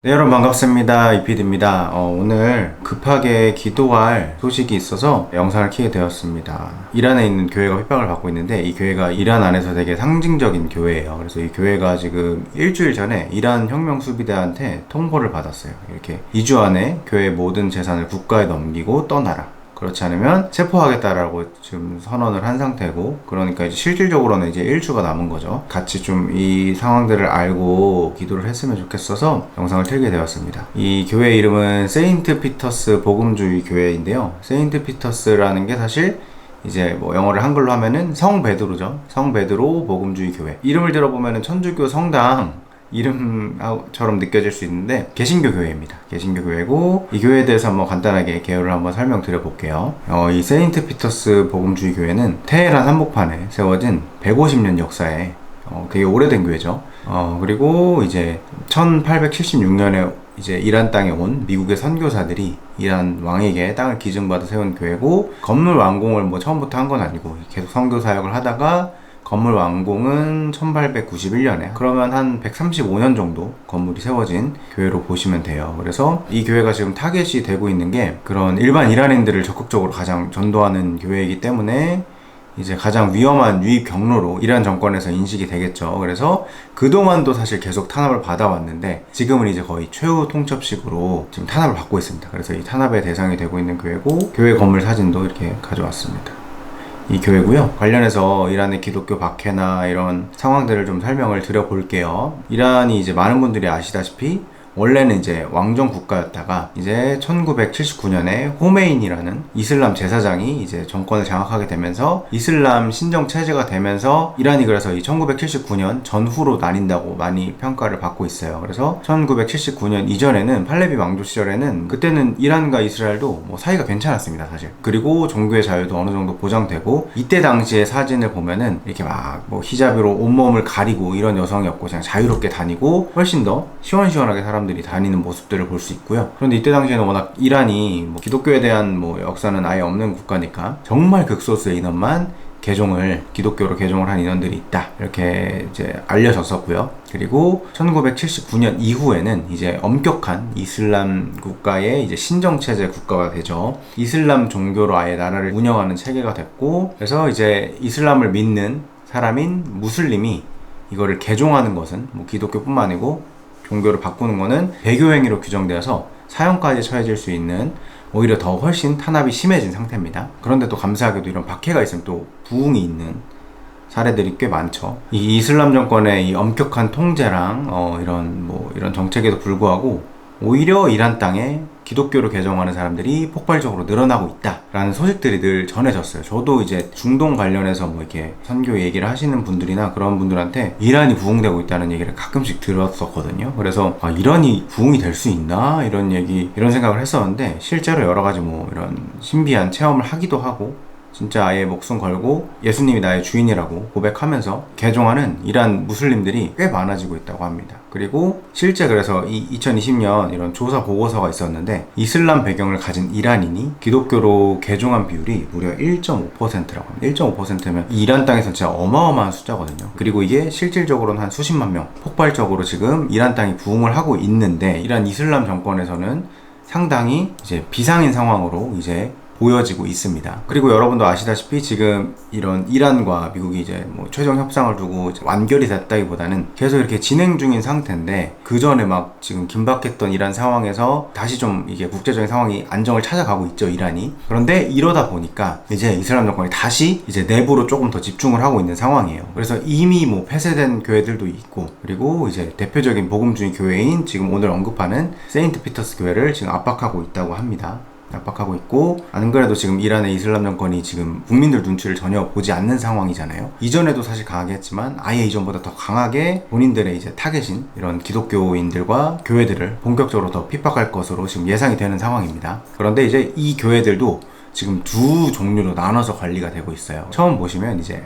네, 여러분 반갑습니다. 이피드입니다. 오늘 급하게 기도할 소식이 있어서 영상을 켜게 되었습니다. 이란에 있는 교회가 핍박을 받고 있는데 이 교회가 이란 안에서 되게 상징적인 교회예요. 그래서 이 교회가 지금 일주일 전에 이란 혁명 수비대한테 통보를 받았어요. 이렇게 2주 안에 교회 모든 재산을 국가에 넘기고 떠나라. 그렇지 않으면 체포하겠다라고 지금 선언을 한 상태고, 그러니까 이제 실질적으로는 이제 1주가 남은 거죠. 같이 좀 이 상황들을 알고 기도를 했으면 좋겠어서 영상을 틀게 되었습니다. 이 교회 이름은 세인트 피터스 복음주의 교회인데요. 세인트 피터스라는 게 사실 이제 뭐 영어를 한글로 하면은 성 베드로죠. 성 베드로 복음주의 교회. 이름을 들어보면은 천주교 성당 이름처럼 느껴질 수 있는데 개신교 교회입니다. 개신교 교회고, 이 교회에 대해서 한번 간단하게 개요를 한번 설명드려 볼게요. 이 세인트 피터스 복음주의 교회는 테헤란 한복판에 세워진 150년 역사에 되게 오래된 교회죠. 그리고 이제 1876년에 이제 이란 땅에 온 미국의 선교사들이 이란 왕에게 땅을 기증받아 세운 교회고, 건물 완공을 뭐 처음부터 한 건 아니고 계속 선교 사역을 하다가 건물 완공은 1891년에, 그러면 한 135년 정도 건물이 세워진 교회로 보시면 돼요. 그래서 이 교회가 지금 타겟이 되고 있는 게 그런 일반 이란인들을 적극적으로 가장 전도하는 교회이기 때문에 이제 가장 위험한 유입 경로로 이란 정권에서 인식이 되겠죠. 그래서 그동안도 사실 계속 탄압을 받아왔는데 지금은 이제 거의 최후 통첩식으로 지금 탄압을 받고 있습니다. 그래서 이 탄압의 대상이 되고 있는 교회고, 교회 건물 사진도 이렇게 가져왔습니다. 이 교회고요. 관련해서 이란의 기독교 박해나 이런 상황들을 좀 설명을 드려볼게요. 이란이 이제 많은 분들이 아시다시피 원래는 이제 왕정 국가였다가 이제 1979년에 호메인이라는 이슬람 제사장이 이제 정권을 장악하게 되면서 이슬람 신정 체제가 되면서 이란이 그래서 이 1979년 전후로 나뉜다고 많이 평가를 받고 있어요. 그래서 1979년 이전에는 팔레비 왕조 시절에는 그때는 이란과 이스라엘도 뭐 사이가 괜찮았습니다, 사실. 그리고 종교의 자유도 어느 정도 보장되고, 이때 당시의 사진을 보면은 이렇게 막 뭐 히잡으로 온몸을 가리고 이런 여성이 없고 그냥 자유롭게 다니고 훨씬 더 시원시원하게 사람들이 다니는 모습들을 볼 수 있고요. 그런데 이때 당시에는 워낙 이란이 뭐 기독교에 대한 뭐 역사는 아예 없는 국가니까 정말 극소수의 인원만 기독교로 개종을 한 인원들이 있다, 이렇게 이제 알려졌었고요. 그리고 1979년 이후에는 이제 엄격한 이슬람 국가의 이제 신정체제 국가가 되죠. 이슬람 종교로 아예 나라를 운영하는 체계가 됐고, 그래서 이제 이슬람을 믿는 사람인 무슬림이 이거를 개종하는 것은 뭐 기독교뿐만 아니고 종교를 바꾸는 거는 배교행위로 규정되어서 사형까지 처해질 수 있는, 오히려 더 훨씬 탄압이 심해진 상태입니다. 그런데 또 감사하게도 이런 박해가 있으면 또 부흥이 있는 사례들이 꽤 많죠. 이 이슬람 정권의 이 엄격한 통제랑 이런 정책에도 불구하고 오히려 이란 땅에 기독교로 개종하는 사람들이 폭발적으로 늘어나고 있다라는 소식들이 늘 전해졌어요. 저도 이제 중동 관련해서 뭐 이렇게 선교 얘기를 하시는 분들이나 그런 분들한테 이란이 부흥되고 있다는 얘기를 가끔씩 들었었거든요. 그래서 이란이 부흥이 될 수 있나? 이런 생각을 했었는데, 실제로 여러 가지 뭐 이런 신비한 체험을 하기도 하고, 진짜 아예 목숨 걸고 예수님이 나의 주인이라고 고백하면서 개종하는 이란 무슬림들이 꽤 많아지고 있다고 합니다. 그리고 실제 그래서 이 2020년 이런 조사 보고서가 있었는데, 이슬람 배경을 가진 이란인이 기독교로 개종한 비율이 무려 1.5%라고 합니다. 1.5%면 이란 땅에서 진짜 어마어마한 숫자거든요. 그리고 이게 실질적으로는 한 수십만 명, 폭발적으로 지금 이란 땅이 부흥을 하고 있는데, 이란 이슬람 정권에서는 상당히 이제 비상인 상황으로 이제 보여지고 있습니다. 그리고 여러분도 아시다시피 지금 이런 이란과 미국이 이제 뭐 최종 협상을 두고 완결이 됐다기보다는 계속 이렇게 진행 중인 상태인데, 그 전에 막 지금 긴박했던 이란 상황에서 다시 좀 이게 국제적인 상황이 안정을 찾아가고 있죠, 이란이. 그런데 이러다 보니까 이제 이슬람 정권이 다시 이제 내부로 조금 더 집중을 하고 있는 상황이에요. 그래서 이미 뭐 폐쇄된 교회들도 있고, 그리고 이제 대표적인 복음주의 교회인 지금 오늘 언급하는 세인트 피터스 교회를 지금 압박하고 있다고 합니다. 압박하고 있고, 안 그래도 지금 이란의 이슬람 정권이 지금 국민들 눈치를 전혀 보지 않는 상황이잖아요. 이전에도 사실 강하게 했지만 아예 이전보다 더 강하게 본인들의 이제 타겟인 이런 기독교인들과 교회들을 본격적으로 더 핍박할 것으로 지금 예상이 되는 상황입니다. 그런데 이제 이 교회들도 지금 두 종류로 나눠서 관리가 되고 있어요. 처음 보시면 이제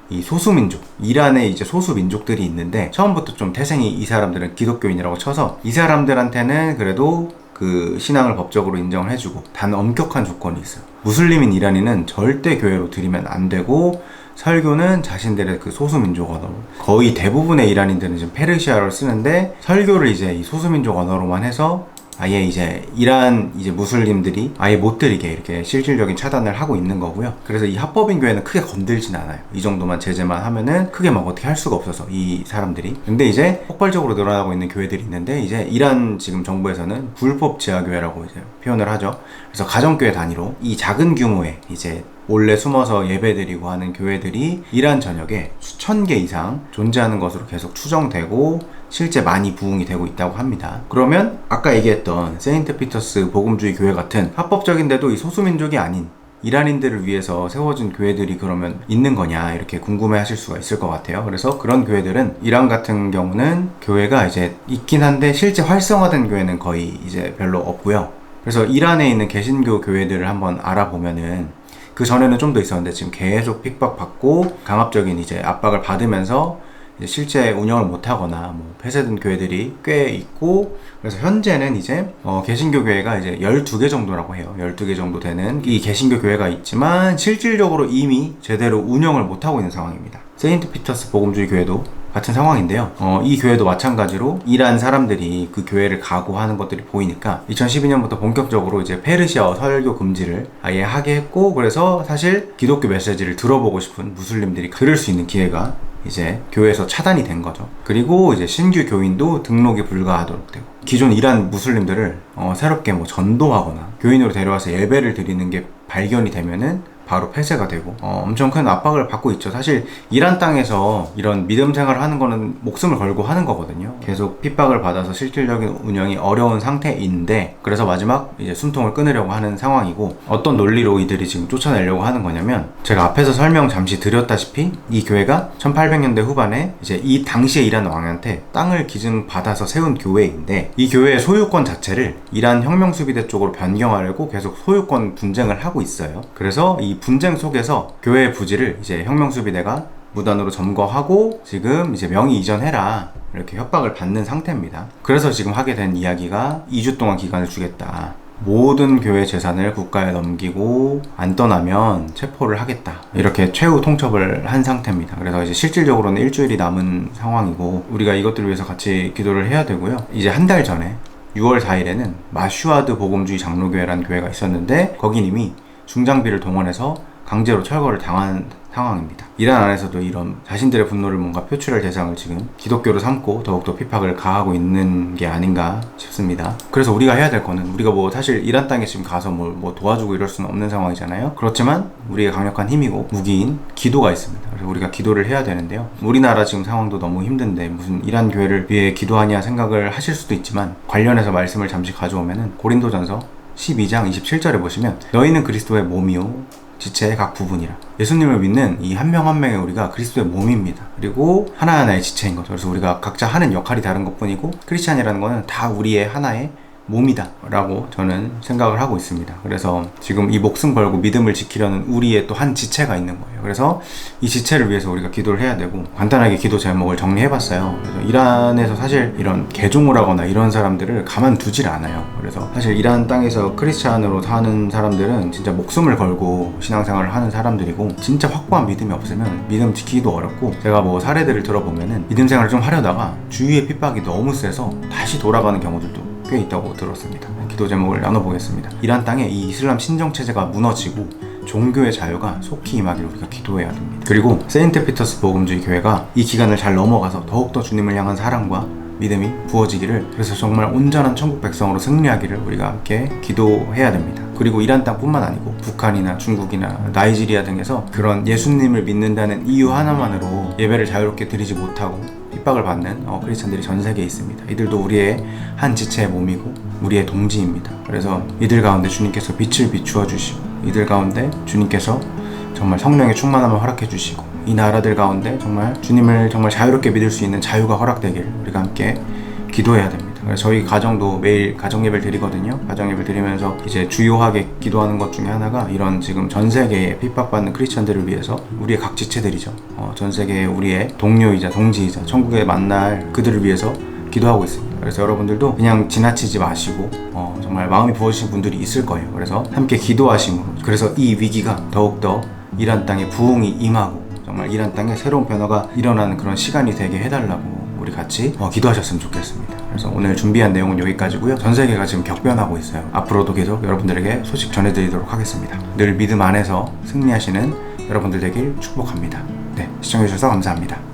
이 소수민족, 이란의 이제 소수민족들이 있는데, 처음부터 좀 태생이 이 사람들은 기독교인이라고 쳐서 이 사람들한테는 그래도 그 신앙을 법적으로 인정을 해주고, 단 엄격한 조건이 있어요. 무슬림인 이란인은 절대 교회로 들이면 안 되고, 설교는 자신들의 그 소수민족 언어로, 거의 대부분의 이란인들은 지금 페르시아어를 쓰는데 설교를 이제 이 소수민족 언어로만 해서 아예 이제 이란 이제 무슬림들이 아예 못 들이게 이렇게 실질적인 차단을 하고 있는 거고요. 그래서 이 합법인 교회는 크게 건들진 않아요. 이 정도만 제재만 하면은 크게 막 어떻게 할 수가 없어서 이 사람들이. 근데 이제 폭발적으로 늘어나고 있는 교회들이 있는데, 이제 이란 지금 정부에서는 불법 지하교회라고 이제 표현을 하죠. 그래서 가정교회 단위로 이 작은 규모의 이제 몰래 숨어서 예배드리고 하는 교회들이 이란 전역에 수천 개 이상 존재하는 것으로 계속 추정되고 실제 많이 부흥이 되고 있다고 합니다. 그러면 아까 얘기했던 세인트 피터스 복음주의 교회 같은 합법적인데도 이 소수민족이 아닌 이란인들을 위해서 세워진 교회들이 그러면 있는 거냐, 이렇게 궁금해 하실 수가 있을 것 같아요. 그래서 그런 교회들은, 이란 같은 경우는 교회가 이제 있긴 한데 실제 활성화된 교회는 거의 이제 별로 없고요. 그래서 이란에 있는 개신교 교회들을 한번 알아보면은 그 전에는 좀 더 있었는데 지금 계속 핍박받고 강압적인 이제 압박을 받으면서 이제 실제 운영을 못하거나 뭐 폐쇄된 교회들이 꽤 있고, 그래서 현재는 이제 개신교 교회가 이제 12개 정도라고 해요. 12개 정도 되는 이 개신교 교회가 있지만 실질적으로 이미 제대로 운영을 못하고 있는 상황입니다. 세인트 피터스 복음주의 교회도 같은 상황인데요. 이 교회도 마찬가지로 이란 사람들이 그 교회를 가고 하는 것들이 보이니까 2012년부터 본격적으로 이제 페르시아어 설교 금지를 아예 하게 했고, 그래서 사실 기독교 메시지를 들어보고 싶은 무슬림들이 들을 수 있는 기회가 이제 교회에서 차단이 된 거죠. 그리고 이제 신규 교인도 등록이 불가하도록 되고, 기존 이란 무슬림들을 새롭게 뭐 전도하거나 교인으로 데려와서 예배를 드리는 게 발견이 되면은 바로 폐쇄가 되고 엄청 큰 압박을 받고 있죠. 사실 이란 땅에서 이런 믿음 생활을 하는 거는 목숨을 걸고 하는 거거든요. 계속 핍박을 받아서 실질적인 운영이 어려운 상태인데, 그래서 마지막 이제 숨통을 끊으려고 하는 상황이고, 어떤 논리로 이들이 지금 쫓아내려고 하는 거냐면, 제가 앞에서 설명 잠시 드렸다시피 이 교회가 1800년대 후반에 이제 이 당시에 이란 왕한테 땅을 기증받아서 세운 교회인데, 이 교회의 소유권 자체를 이란 혁명수비대 쪽으로 변경하려고 계속 소유권 분쟁을 하고 있어요. 그래서 이 분쟁 속에서 교회의 부지를 이제 혁명수비대가 무단으로 점거하고 지금 이제 명의 이전해라, 이렇게 협박을 받는 상태입니다. 그래서 지금 하게 된 이야기가 2주 동안 기간을 주겠다, 모든 교회 재산을 국가에 넘기고 안 떠나면 체포를 하겠다, 이렇게 최후 통첩을 한 상태입니다. 그래서 이제 실질적으로는 일주일이 남은 상황이고, 우리가 이것들을 위해서 같이 기도를 해야 되고요. 이제 한 달 전에 6월 4일에는 마슈아드 복음주의 장로교회라는 교회가 있었는데, 거긴 이미 중장비를 동원해서 강제로 철거를 당한 상황입니다. 이란 안에서도 이런 자신들의 분노를 뭔가 표출할 대상을 지금 기독교로 삼고 더욱더 핍박을 가하고 있는 게 아닌가 싶습니다. 그래서 우리가 해야 될 거는, 우리가 뭐 사실 이란 땅에 지금 가서 뭐 도와주고 이럴 수는 없는 상황이잖아요. 그렇지만 우리의 강력한 힘이고 무기인 기도가 있습니다. 그래서 우리가 기도를 해야 되는데요. 우리나라 지금 상황도 너무 힘든데 무슨 이란 교회를 위해 기도하냐 생각을 하실 수도 있지만, 관련해서 말씀을 잠시 가져오면은 고린도전서 12장 27절에 보시면, 너희는 그리스도의 몸이요 지체의 각 부분이라. 예수님을 믿는 이 한 명 한 명의 우리가 그리스도의 몸입니다. 그리고 하나하나의 지체인 거죠. 그래서 우리가 각자 하는 역할이 다른 것 뿐이고, 크리스찬이라는 거는 다 우리의 하나의 몸이다 라고 저는 생각을 하고 있습니다. 그래서 지금 이 목숨 걸고 믿음을 지키려는 우리의 또 한 지체가 있는 거예요. 그래서 이 지체를 위해서 우리가 기도를 해야 되고, 간단하게 기도 제목을 정리해봤어요. 그래서 이란에서 사실 이런 개종을 하거나 이런 사람들을 가만두질 않아요. 그래서 사실 이란 땅에서 크리스찬으로 사는 사람들은 진짜 목숨을 걸고 신앙생활을 하는 사람들이고, 진짜 확고한 믿음이 없으면 믿음 지키기도 어렵고, 제가 뭐 사례들을 들어보면은 믿음 생활을 좀 하려다가 주위의 핍박이 너무 세서 다시 돌아가는 경우들도 꽤 있다고 들었습니다. 기도 제목을 나눠보겠습니다. 이란 땅에 이 이슬람 신정체제가 무너지고 종교의 자유가 속히 임하기를 우리가 기도해야 됩니다. 그리고 세인트 피터스 복음주의 교회가 이 기간을 잘 넘어가서 더욱더 주님을 향한 사랑과 믿음이 부어지기를, 그래서 정말 온전한 천국 백성으로 승리하기를 우리가 함께 기도해야 됩니다. 그리고 이란 땅뿐만 아니고 북한이나 중국이나 나이지리아 등에서 그런 예수님을 믿는다는 이유 하나만으로 예배를 자유롭게 드리지 못하고 핍박을 받는 크리스찬들이 전 세계에 있습니다. 이들도 우리의 한 지체의 몸이고 우리의 동지입니다. 그래서 이들 가운데 주님께서 빛을 비추어 주시고, 이들 가운데 주님께서 정말 성령의 충만함을 허락해 주시고, 이 나라들 가운데 정말 주님을 정말 자유롭게 믿을 수 있는 자유가 허락되길 우리가 함께 기도해야 됩니다. 그래서 저희 가정도 매일 가정예배를 드리거든요. 가정예배를 드리면서 이제 주요하게 기도하는 것 중에 하나가 이런 지금 전 세계에 핍박받는 크리스천들을 위해서 우리의 각 지체들이죠. 전 세계의 우리의 동료이자 동지이자 천국에 만날 그들을 위해서 기도하고 있습니다. 그래서 여러분들도 그냥 지나치지 마시고 정말 마음이 부어지신 분들이 있을 거예요. 그래서 함께 기도하심으로, 그래서 이 위기가 더욱더 이란 땅에 부흥이 임하고 정말 이란 땅에 새로운 변화가 일어나는 그런 시간이 되게 해달라고 우리 같이 기도하셨으면 좋겠습니다. 그래서 오늘 준비한 내용은 여기까지고요. 전 세계가 지금 격변하고 있어요. 앞으로도 계속 여러분들에게 소식 전해드리도록 하겠습니다. 늘 믿음 안에서 승리하시는 여러분들 되길 축복합니다. 네, 시청해주셔서 감사합니다.